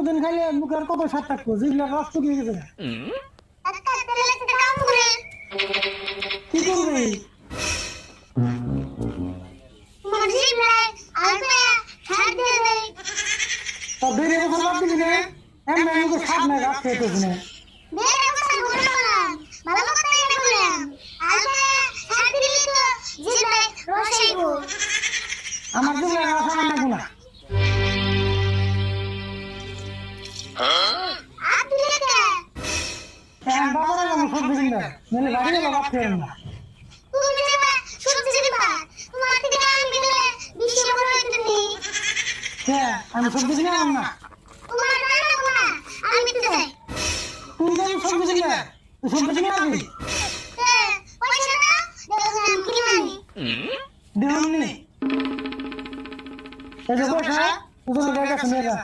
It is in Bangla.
প্রতিদিন খাইলে মুখের কত স্বাদ থাকবো জিভলার রস শুকিয়ে গেছে কি করবি তা বেরিয়ে বছর বাদ দিবি না এমনি মুখে স্বাদ নাই গাছ খেয়ে না আমার জিভলার রস আমার নাকবো না বাবার আমার সবজি কিনবে নইলে বাড়ি গেলে ভাত খেয়ে না আমি সবজি কিনে আনলাম না তুই যদি সবজি কিনবে তুই সবজি কিনে আনবি দিলাম নি এই যে পয়সা তোদের ব্যাগ আছে নিয়ে যা